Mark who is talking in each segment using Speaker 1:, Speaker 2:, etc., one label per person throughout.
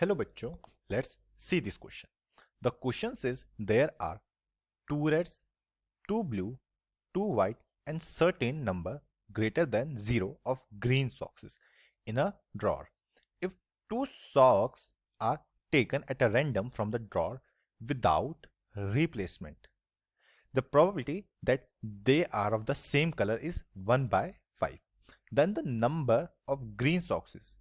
Speaker 1: Hello बच्चों, let's see this question. The question says there are two reds, two blue, two white and certain number greater than 0 of green socks in a drawer. If two socks are taken at a random from the drawer without replacement, the probability that they are of the same color is 1 by 5. Then the number of green socks is.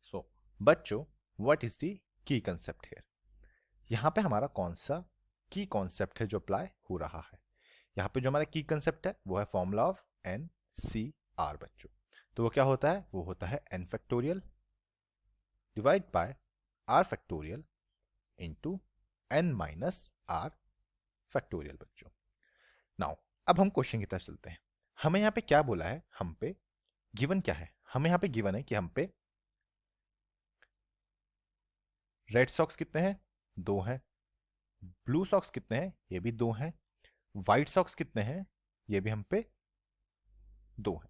Speaker 1: So, बच्चों, what is the key concept here? यहाँ पे हमारा कौन सा की concept है जो apply हो रहा है? यहाँ पे जो हमारा की कंसेप्ट है वो है formula of n C r बच्चों. तो वो क्या होता है? वो होता है n factorial divide by r factorial into n minus r factorial बच्चों. नाउ अब हम क्वेश्चन की तरफ चलते हैं. हमें यहाँ पे क्या बोला है? हम पे गिवन क्या है? हमें यहाँ पे गिवन है कि हम पे रेड सॉक्स कितने हैं? 2 हैं. ब्लू सॉक्स कितने हैं? ये भी 2 हैं. व्हाइट सॉक्स कितने हैं? ये भी हम पे 2 हैं.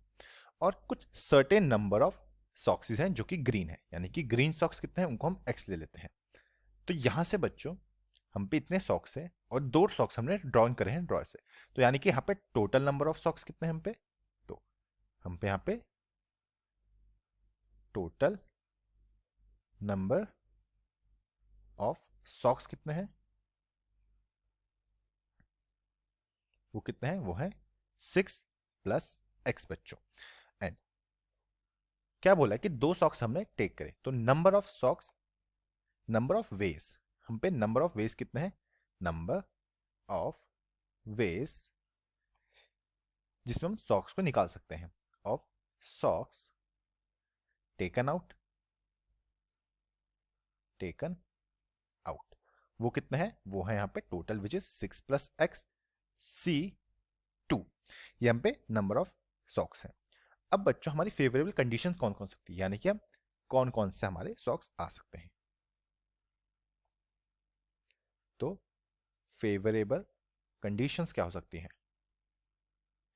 Speaker 1: और कुछ सर्टेन नंबर ऑफ सॉक्सेस हैं जो कि ग्रीन है, यानी कि ग्रीन सॉक्स कितने हैं उनको हम एक्स ले लेते हैं. तो यहां से बच्चों हम पे इतने सॉक्स हैं और 2 सॉक्स हमने ड्रॉ करे हैं ड्रॉ से. तो यानी कि यहाँ पे टोटल नंबर ऑफ सॉक्स कितने हैं हम पे? तो हम पे यहाँ पे टोटल नंबर ऑफ सॉक्स कितने हैं? वो कितने हैं? वो है 6 प्लस एक्स बच्चों. एंड क्या बोला है कि 2 सॉक्स हमने टेक करे. तो number of socks, number of ways, हम पे नंबर ऑफ वेज कितने हैं? नंबर ऑफ वेज जिसमें हम सॉक्स को निकाल सकते हैं ऑफ सॉक्स टेकन आउट वो कितने हैं? वो है यहाँ पे total which is 6 plus x C 2. ये हम पे नंबर ऑफ सॉक्स हैं. अब बच्चों हमारी फेवरेबल कंडीशन कौन कौन सकती है, यानी कि हम कौन कौन से हमारे सॉक्स आ सकते हैं? तो फेवरेबल कंडीशंस क्या हो सकती हैं?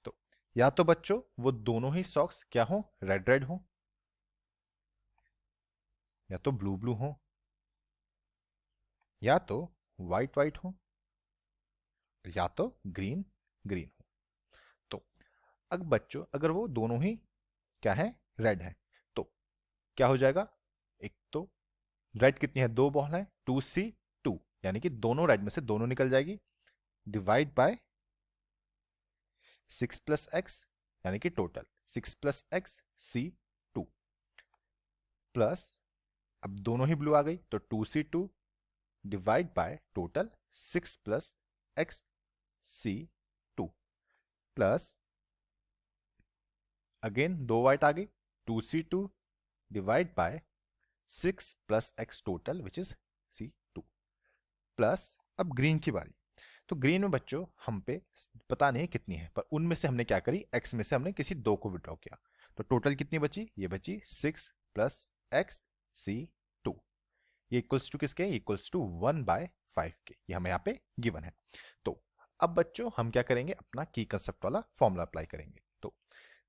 Speaker 1: तो या तो बच्चों वो दोनों ही सॉक्स क्या हो? रेड रेड हो, या तो ब्लू ब्लू हो, या तो वाइट वाइट हो, या तो ग्रीन ग्रीन हो. तो अब बच्चों अगर वो दोनों ही क्या है? रेड है, तो क्या हो जाएगा? एक तो रेड कितनी है? 2 बॉल है, 2C2, यानी कि दोनों रेड में से दोनों निकल जाएगी, डिवाइड बाय 6 प्लस एक्स, यानी कि total 6 plus x C2 plus, अब दोनों ही ब्लू आ गई तो 2C2 divide by total 6 plus x C2 plus again 2 white आ गई, 2C2 divide by 6 plus x total which is C2 plus. अब ग्रीन की बारी. तो ग्रीन में बच्चों हम पे पता नहीं कितनी है, पर उनमें से हमने क्या करी? एक्स में से हमने किसी 2 को विड्रॉ किया. तो टोटल कितनी बची? ये बची 6 प्लस एक्स C2. ये इक्वल्स टू किसके? इक्वल्स टू 1 बाय 5 के. ये हमें यहाँ पे गिवन है. तो अब बच्चों हम क्या करेंगे? अपना की कंसेप्ट वाला फॉर्मूला अप्लाई करेंगे. तो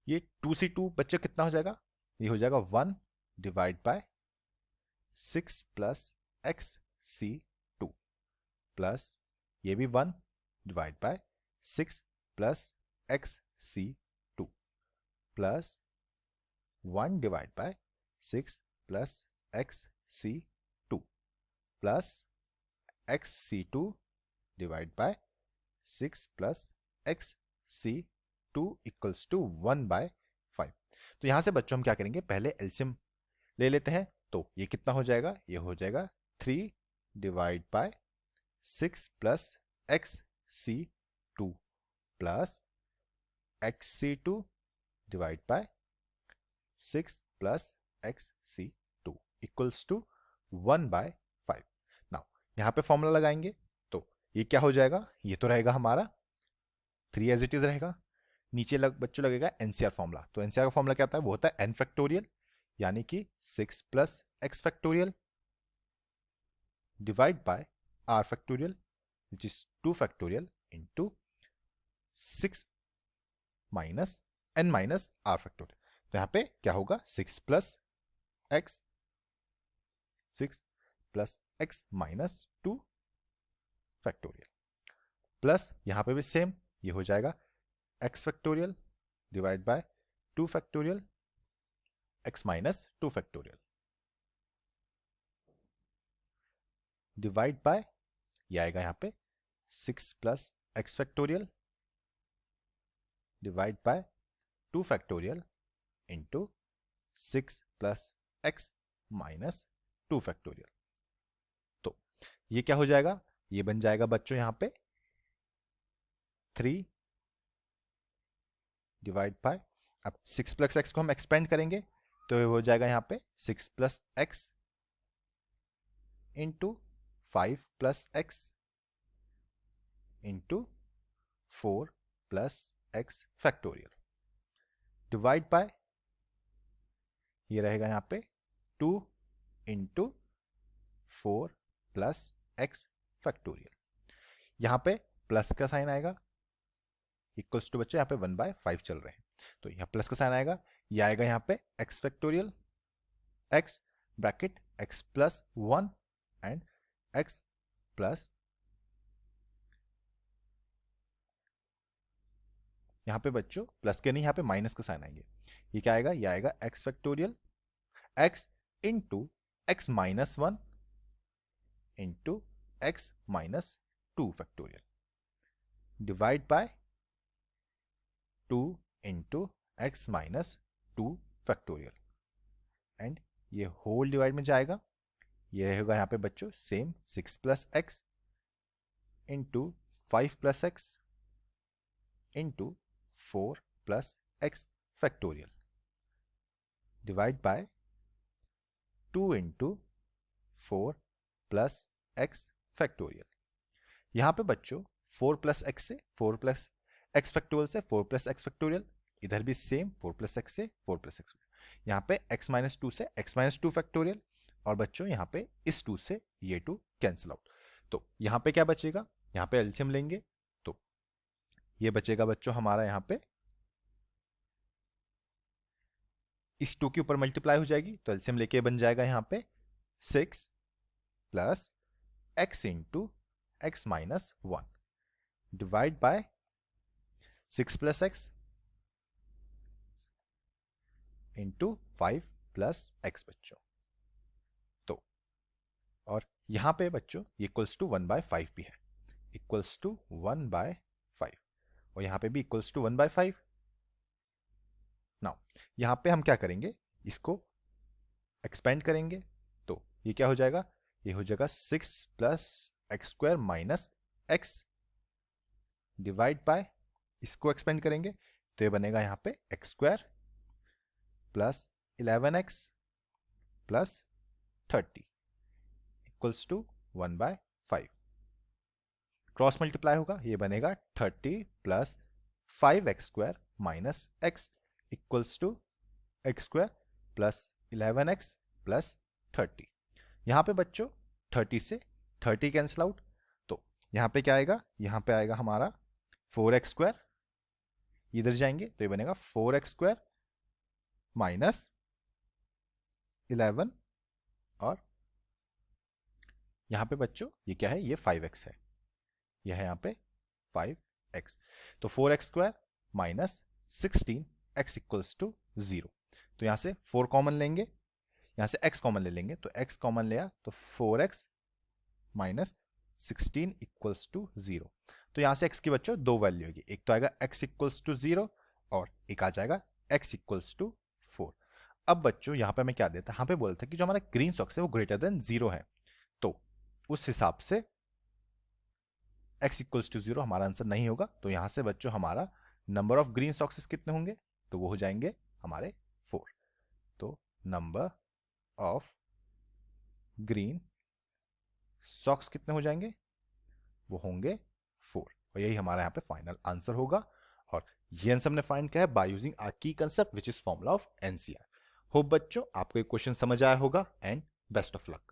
Speaker 1: ये 2C2 बच्चों कितना हो जाएगा? ये हो जाएगा 1 divide by 6 plus x C2 plus ये भी 1 divide by 6 plus x C2 plus 1 divide by 6 plus x C2 plus x C2 divide by 6 plus x C2 equals to 1 by 5. तो यहां से बच्चों हम क्या करेंगे? पहले एलसीएम ले लेते हैं. तो ये कितना हो जाएगा? ये हो जाएगा 3 divide by 6 plus x C2 plus x C2 divide by 6 plus x C2 equals to 1 by 5. Now यहां पे फॉर्मूला लगाएंगे तो ये क्या हो जाएगा? ये तो रहेगा हमारा 3 एज इट इज रहेगा. नीचे बच्चों लगेगा एनसीआर फॉर्मूला. तो एनसीआर का फॉर्मूला क्या होता है? वो होता है एन फैक्टोरियल, यानी कि 6 plus x factorial divide by r factorial which is 2 factorial into 6 minus n minus r factorial. तो यहां पे क्या होगा? 6 plus x, 6 plus x minus 2 factorial, plus यहां पे भी सेम, ये हो जाएगा x factorial divide by 2 factorial x minus 2 factorial divide by, ये आएगा यहां पे 6 plus x factorial divide by 2 factorial into 6 plus x minus 2 factorial. तो ये क्या हो जाएगा, ये बन जाएगा बच्चों यहां पे 3 डिवाइड बाय, अब 6 प्लस एक्स को हम एक्सपेंड करेंगे तो ये हो जाएगा यहां पे 6 plus x into 5 plus x into 4 plus x factorial divide by, ये रहेगा यहां पे 2 इंटू 4 प्लस एक्स फैक्टोरियल। यहां पे प्लस का साइन आएगा, इक्वल्स टू बच्चे यहां पे 1/5 चल रहे हैं तो यहां प्लस का साइन आएगा, ये आएगा यहां पे x factorial, x bracket x plus 1 and x plus, यहां पे बच्चों प्लस के नहीं, यहां पे माइनस का साइन आएंगे, ये क्या आएगा, ये आएगा x factorial x into x minus 1 into x minus 2 factorial divide by 2 into x minus 2 factorial and ये होल डिवाइड में जाएगा, ये रहेगा यहां पे बच्चों same 6 plus x into 5 plus x into 4 plus x factorial divide by 2 into 4 plus x factorial. यहां पे बच्चों 4 प्लस एक्स से 4 प्लस एक्स फैक्टोरियल से 4 प्लस एक्स फैक्टोरियल, इधर भी सेम 4 प्लस एक्स से 4 प्लस एक्स, यहां पे x माइनस 2 से x माइनस 2 फैक्टोरियल, और बच्चों यहां पे इस 2 से ये 2 कैंसिल आउट, तो यहां पे क्या बचेगा, यहां पे एलसीएम लेंगे तो ये बचेगा बच्चों हमारा यहां पे इस 2 के ऊपर मल्टीप्लाई हो जाएगी तो एलसीएम लेके बन जाएगा यहां पे 6 plus x into x minus 1 divide by 6 plus x into 5 plus x बच्चों, तो और यहां पे बच्चों इक्वल्स टू 1/5 भी है, इक्वल्स टू 1/5 और यहां पे भी इक्वल्स टू 1/5। नाउ यहां पे हम क्या करेंगे, इसको एक्सपेंड करेंगे तो ये क्या हो जाएगा, ये हो जाएगा 6 plus x square minus x divide by, इसको एक्सपेंड करेंगे तो ये बनेगा यहां पे x square plus 11x plus 30 equals to 1/5, cross multiply होगा, ये बनेगा 30 plus 5x square minus x equals to x square plus 11x plus 30। यहां पे बच्चों 30 से 30 कैंसिल आउट, तो यहां पे क्या आएगा, यहां पे आएगा हमारा 4x स्क्वायर, इधर जाएंगे तो ये बनेगा 4x स्क्वायर माइनस 11 और यहां पे बच्चों ये क्या है, ये 5x है, यह है यहां पे 5x, तो 4x square minus 16x equals to 0, तो यहां से 4 कॉमन लेंगे, यहां से x कॉमन ले लेंगे तो x कॉमन लिया तो 4x माइनस 16 इक्वल्स टू 0, तो यहां से x की बच्चों दो वैल्यू होगी, एक तो आएगा x इक्वल्स टू 0 और एक आ जाएगा x इक्वल्स टू 4। अब बच्चों यहां पे मैं क्या देता, यहां पे बोलता कि जो हमारा ग्रीन सॉक्स है वो ग्रेटर देन 0 है, तो उस हिसाब से x इक्वल्स टू 0 हमारा आंसर नहीं होगा, तो यहां से बच्चों हमारा नंबर ऑफ ग्रीन सॉक्सेस कितने होंगे, तो वो हो जाएंगे हमारे 4, तो नंबर ऑफ ग्रीन सॉक्स कितने हो जाएंगे, वो होंगे 4, और यही हमारा यहाँ पे फाइनल आंसर होगा। और ये आंसर हमने फाइंड किया है बाय यूजिंग आवर की concept which is formula of NCR. Hope बच्चों आपको ये क्वेश्चन समझ आया होगा एंड बेस्ट ऑफ लक।